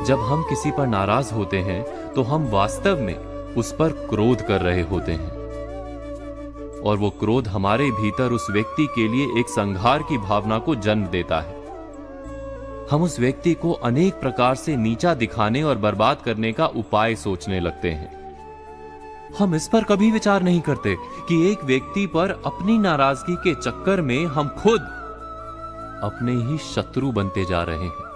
जब हम किसी पर नाराज होते हैं तो हम वास्तव में उस पर क्रोध कर रहे होते हैं, और वो क्रोध हमारे भीतर उस व्यक्ति के लिए एक संघार की भावना को जन्म देता है। हम उस व्यक्ति को अनेक प्रकार से नीचा दिखाने और बर्बाद करने का उपाय सोचने लगते हैं। हम इस पर कभी विचार नहीं करते कि एक व्यक्ति पर अपनी नाराजगी के चक्कर में हम खुद अपने ही शत्रु बनते जा रहे हैं।